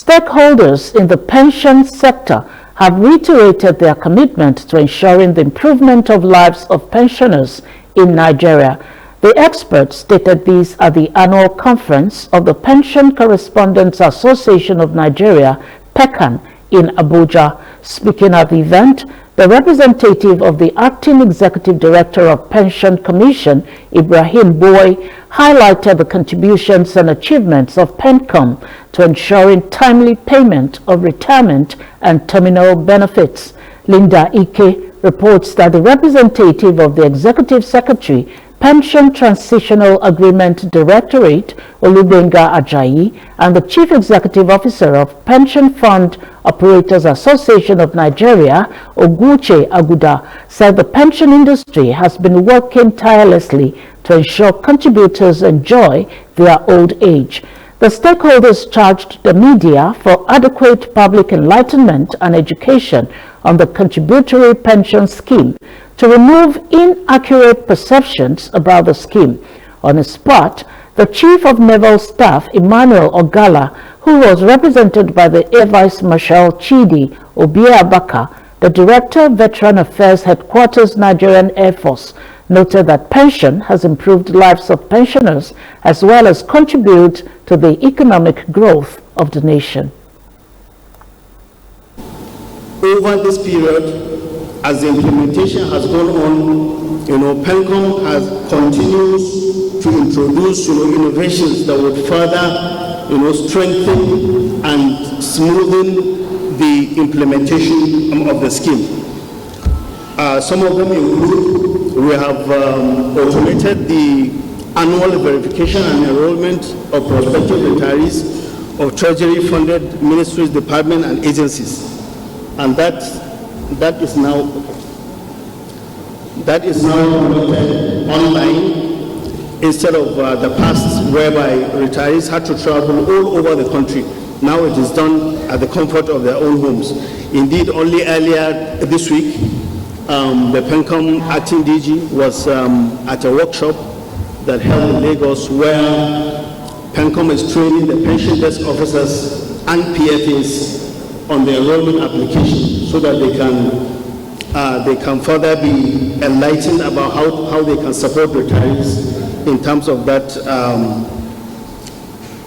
Stakeholders in the pension sector have reiterated their commitment to ensuring the improvement of lives of pensioners in Nigeria. The experts stated this at the annual conference of the Pension Correspondents Association of Nigeria, PENCAN, in Abuja. Speaking at the event, the representative of the Acting Executive Director of Pension Commission, Ibrahim Buwai, highlighted the contributions and achievements of PenCom to ensuring timely payment of retirement and terminal benefits. Linda Ike reports that the representative of the Executive Secretary, Pension Transitional Agreement Directorate, Olugbenga Ajayi, and the Chief Executive Officer of Pension Fund Operators Association of Nigeria, Ogwuche Agudah, said the pension industry has been working tirelessly to ensure contributors enjoy their old age. The stakeholders charged the media for adequate public enlightenment and education on the contributory pension scheme to remove inaccurate perceptions about the scheme. On the spot, the Chief of Naval Staff, Emmanuel Ogala, who was represented by the Air Vice Marshal Chidi Obiabaka, the Director of Veteran Affairs Headquarters, Nigerian Air Force, noted that pension has improved lives of pensioners as well as contribute to the economic growth of the nation. Over this period, as the implementation has gone on, PenCom has continued to introduce, innovations that would further, strengthen and smoothen the implementation of the scheme. Some of them include, we have automated the annual verification and enrollment of prospective retirees of Treasury-funded ministries, departments, and agencies, and that is now conducted online instead of the past, whereby retirees had to travel all over the country. Now it is done at the comfort of their own homes. Indeed, only earlier this week, the PenCom acting DG was at a workshop that held in Lagos, where PenCom is training the pension desk officers and PFAs on the enrollment application, so that they can further be enlightened about how they can support retirees in terms of that,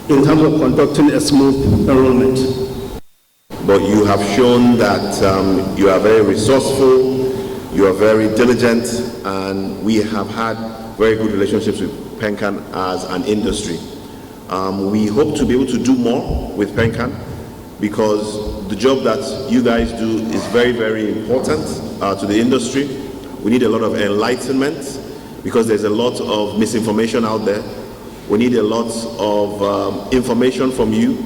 in terms of conducting a smooth enrollment. But you have shown that you are very resourceful, you are very diligent, and we have had very good relationships with PenCan as an industry. We hope to be able to do more with PenCan, because the job that you guys do is very, very important to the industry. We need a lot of enlightenment, because there's a lot of misinformation out there. We need a lot of information from you.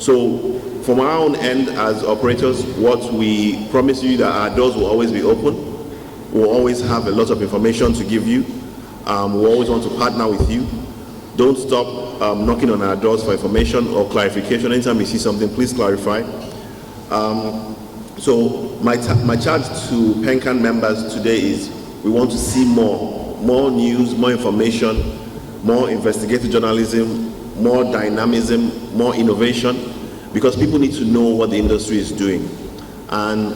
So from our own end as operators, what we promise you that our doors will always be open. We'll always have a lot of information to give you. We always want to partner with you. Don't stop knocking on our doors for information or clarification. Anytime you see something, please clarify. So my charge to PenCan members today is, we want to see more news, more information, more investigative journalism, more dynamism, more innovation, because people need to know what the industry is doing. And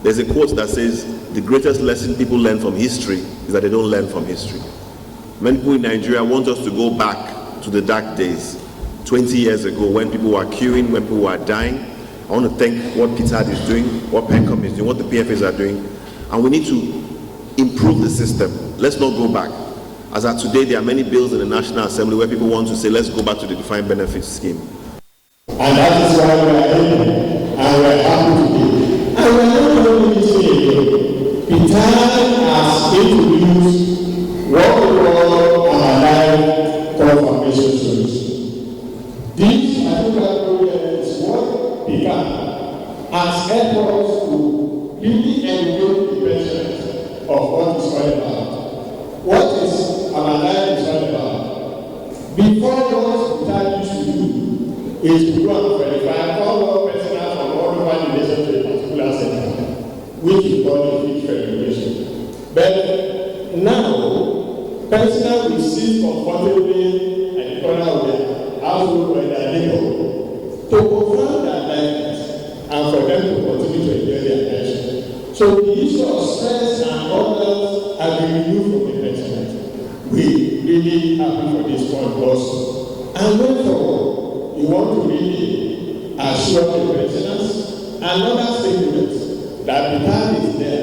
there's a quote that says, the greatest lesson people learn from history is that they don't learn from history. Many people in Nigeria want us to go back to the dark days, 20 years ago, when people were queuing, when people were dying. I want to thank what PTAD is doing, what PenCom is doing, what the PFAs are doing, and we need to improve the system. Let's not go back. As of today, there are many bills in the National Assembly where people want to say, let's go back to the defined benefit scheme. And that is why we are here, and we are happy to be. And we are not only this year. PTAD has introduced what we call an alive confirmation solution. This particular project is what PENCAN has helped us to really educate the pensioners of what is all about. What is an alive is all about? Before, what PTAD used to do is to go and verify all pensioners from all over the nation to a particular center, which is called the fixed regulation. But now, pensioners will sit comfortably at the corner of their household or their neighborhood to confirm that So the issue of stress and others have been removed from the pensioners. We really happy for this point also. And going forward, we want to really assure the pensioners and other stakeholders that PTAD is there,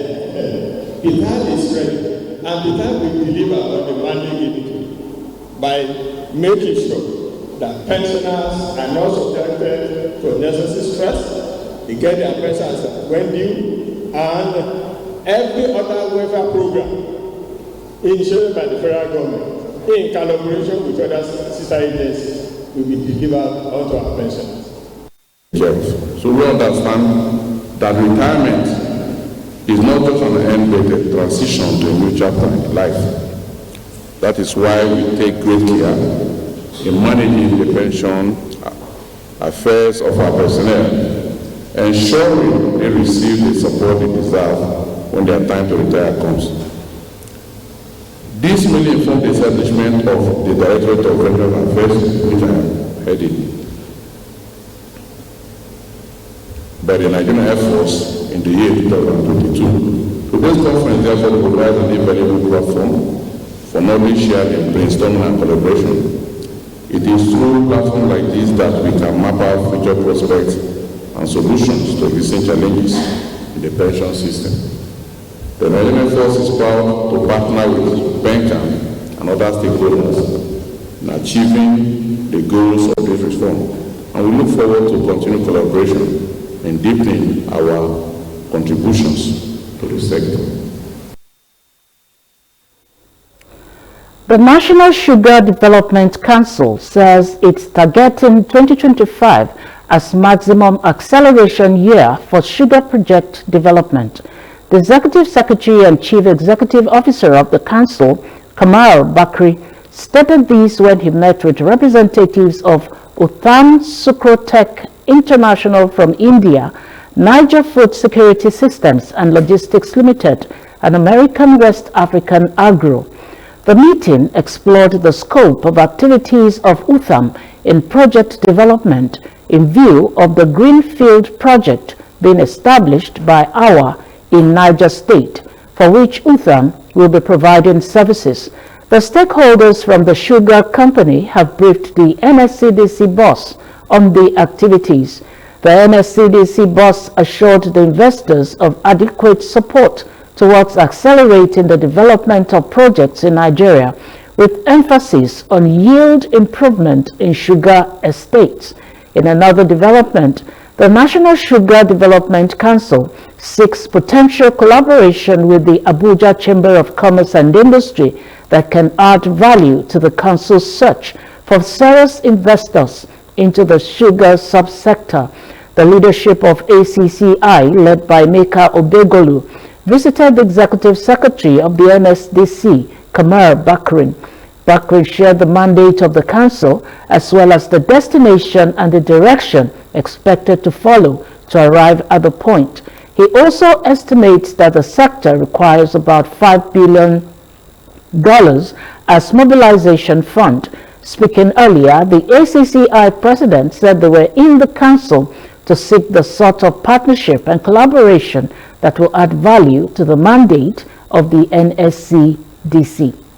PTAD is ready, and PTAD will deliver on the mandate given by making sure that pensioners are not subjected to unnecessary stress, they get their pensions when due, and every other welfare program initiated by the federal government in collaboration with other sister agencies will be delivered onto our pensioners. Yes. So we understand that retirement is not just an end but a transition to a new chapter in life. That is why we take great care in managing the pension affairs of our personnel, ensuring they receive the support they deserve when their time to retire comes. This mainly informed the establishment of the Directorate of Veteran Affairs, which I am heading, by the Nigerian Air Force in the year 2022. Today's conference therefore provides an invaluable platform for knowledge sharing, brainstorming and collaboration. It is through platforms like this that we can map out future prospects and solutions to existing challenges in the pension system. The Nigerian Air Force is proud to partner with PenCom and other stakeholders in achieving the goals of this reform, and we look forward to continued collaboration in deepening our contributions to the sector. The National Sugar Development Council says it's targeting 2025 as maximum acceleration year for sugar project development. The Executive Secretary and Chief Executive Officer of the Council, Kamal Bakri, stated this when he met with representatives of Uttam Sukrotech International from India, Niger Food Security Systems and Logistics Limited, and American West African Agro. The meeting explored the scope of activities of Uttam in project development in view of the Greenfield project being established by AWA in Niger State, for which Uttam will be providing services. The stakeholders from the sugar company have briefed the NSCDC boss on the activities. The NSCDC boss assured the investors of adequate support towards accelerating the development of projects in Nigeria, with emphasis on yield improvement in sugar estates. In another development, the National Sugar Development Council seeks potential collaboration with the Abuja Chamber of Commerce and Industry that can add value to the Council's search for serious investors into the sugar subsector. The leadership of ACCI, led by Meka Obegolu, visited the Executive Secretary of the NSDC, Kamal Bakri. Bakri shared the mandate of the Council as well as the destination and the direction expected to follow to arrive at the point. He also estimates that the sector requires about $5 billion as mobilization fund. Speaking earlier, the ACCI president said they were in the Council to seek the sort of partnership and collaboration that will add value to the mandate of the NSCDC.